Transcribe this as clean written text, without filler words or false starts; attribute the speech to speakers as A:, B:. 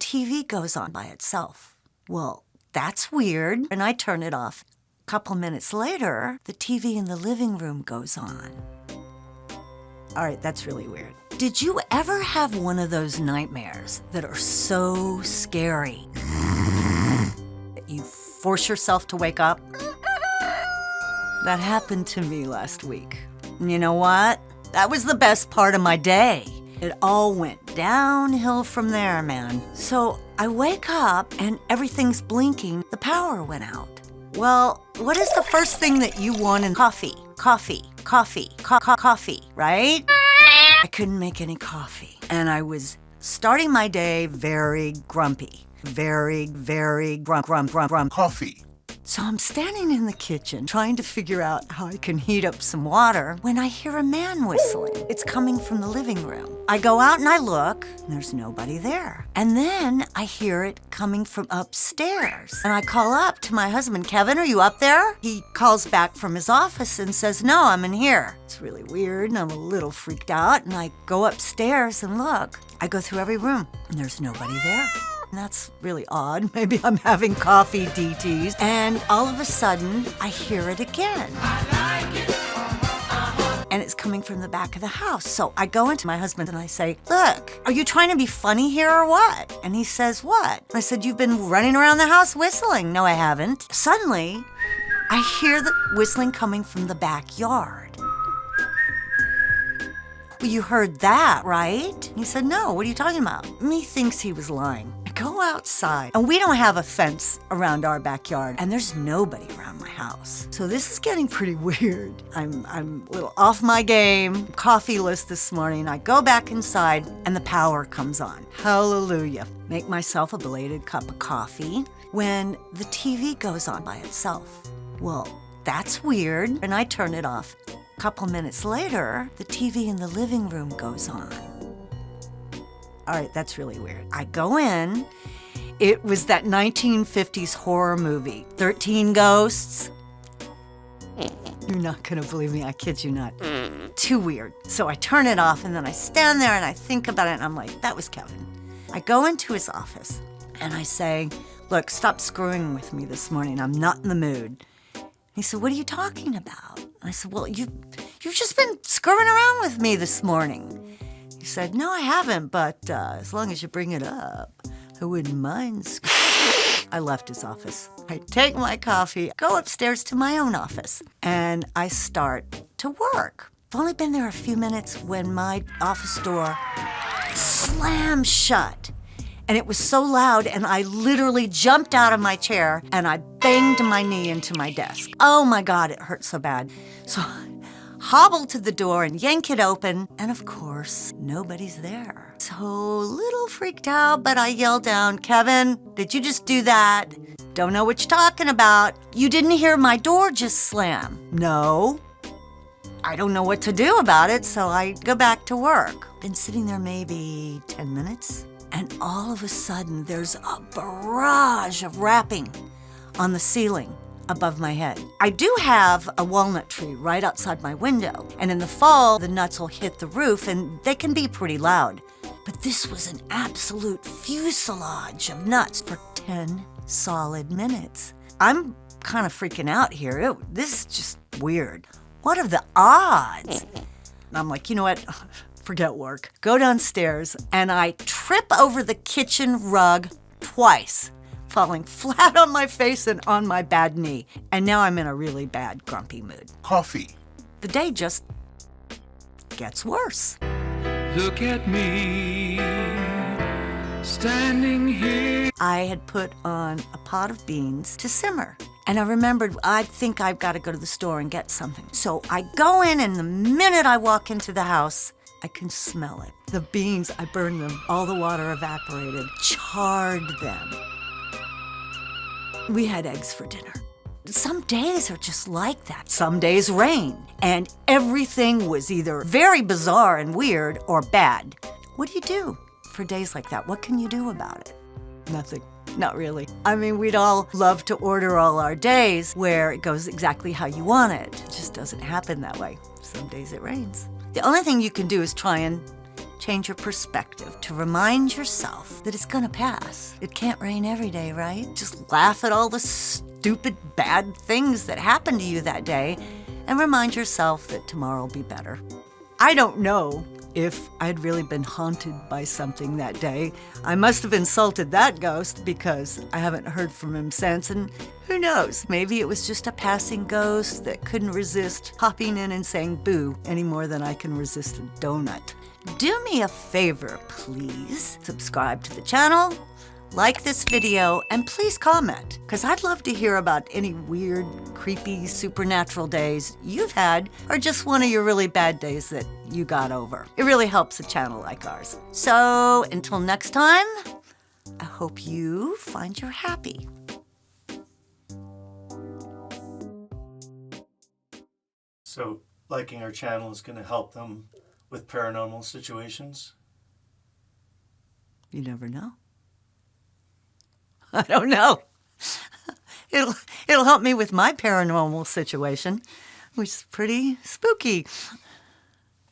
A: TV goes on by itself. Well, that's weird, and I turn it off. A couple minutes later, the TV in the living room goes on. All right, that's really weird. Did you ever have one of those nightmares that are so scary that you force yourself to wake up? That happened to me last week. And you know what? That was the best part of my day. It all went downhill from there, man. So I wake up and everything's blinking. The power went out. Well, what is the first thing that you want in coffee? Coffee, right? I couldn't make any coffee. And I was starting my day very grumpy. Very grump.
B: Coffee.
A: So I'm standing in the kitchen trying to figure out how I can heat up some water when I hear a man whistling. It's coming from the living room. I go out and I look, and there's nobody there. And then I hear it coming from upstairs. And I call up to my husband, Kevin, are you up there? He calls back from his office and says, no, I'm in here. It's really weird, and I'm a little freaked out, and I go upstairs and look. I go through every room, and there's nobody there. That's really odd. Maybe I'm having coffee DTs. And all of a sudden, I hear it again. And it's coming from the back of the house. So I go into my husband and I say, look, are you trying to be funny here or what? And he says, what? I said, you've been running around the house whistling. No, I haven't. Suddenly, I hear the whistling coming from the backyard. Well, you heard that, right? He said, no, what are you talking about? And he thinks he was lying. I go outside, and we don't have a fence around our backyard, and there's nobody around my house. So this is getting pretty weird. I'm a little off my game, coffeeless this morning. I go back inside, and the power comes on. Hallelujah. Make myself a belated cup of coffee when the TV goes on by itself. Well, that's weird, and I turn it off. A couple minutes later, the TV in the living room goes on. All right, that's really weird. I go in. It was that 1950s horror movie, 13 Ghosts. You're not gonna believe me, I kid you not. Too weird. So I turn it off, and then I stand there and I think about it, and I'm like, that was Kevin. I go into his office and I say, look, stop screwing with me this morning. I'm not in the mood. He said, what are you talking about? I said, well, you've just been screwing around with me this morning. He said, no, I haven't, but as long as you bring it up, I wouldn't mind. I left his office. I take my coffee, go upstairs to my own office, and I start to work. I've only been there a few minutes when my office door slammed shut. And it was so loud, and I literally jumped out of my chair, and I banged my knee into my desk. Oh my God, it hurt so bad. So I hobbled to the door and yank it open, and of course, nobody's there. So a little freaked out, but I yelled down, Kevin, did you just do that? Don't know what you're talking about. You didn't hear my door just slam. No. I don't know what to do about it, so I go back to work. Been sitting there maybe 10 minutes. And all of a sudden, there's a barrage of rapping on the ceiling above my head. I do have a walnut tree right outside my window, and in the fall, the nuts will hit the roof, and they can be pretty loud. But this was an absolute fuselage of nuts for 10 solid minutes. I'm kind of freaking out here. This is just weird. What are the odds? And I'm like, you know what? Forget work. Go downstairs, and I trip over the kitchen rug twice, falling flat on my face and on my bad knee. And now I'm in a really bad, grumpy mood.
B: Coffee.
A: The day just gets worse.
C: Look at me, standing here.
A: I had put on a pot of beans to simmer. And I remembered, I think I've got to go to the store and get something. So I go in, and the minute I walk into the house, I can smell it. The beans, I burned them. All the water evaporated, charred them. We had eggs for dinner. Some days are just like that. Some days rain, and everything was either very bizarre and weird or bad. What do you do for days like that? What can you do about it? Nothing. Not really. I mean, we'd all love to order all our days where it goes exactly how you want it. It just doesn't happen that way. Some days it rains. The only thing you can do is try and change your perspective to remind yourself that it's gonna pass. It can't rain every day, right? Just laugh at all the stupid bad things that happened to you that day and remind yourself that tomorrow will be better. I don't know if I'd really been haunted by something that day. I must have insulted that ghost because I haven't heard from him since, and who knows, maybe it was just a passing ghost that couldn't resist popping in and saying boo any more than I can resist a donut. Do me a favor, please. Subscribe to the channel, like this video, and please comment, because I'd love to hear about any weird, creepy, supernatural days you've had, or just one of your really bad days that you got over. It really helps a channel like ours. So until next time, I hope you find you're happy.
B: So liking our channel is going to help them with paranormal situations?
A: You never know. I don't know. It'll help me with my paranormal situation, which is pretty spooky.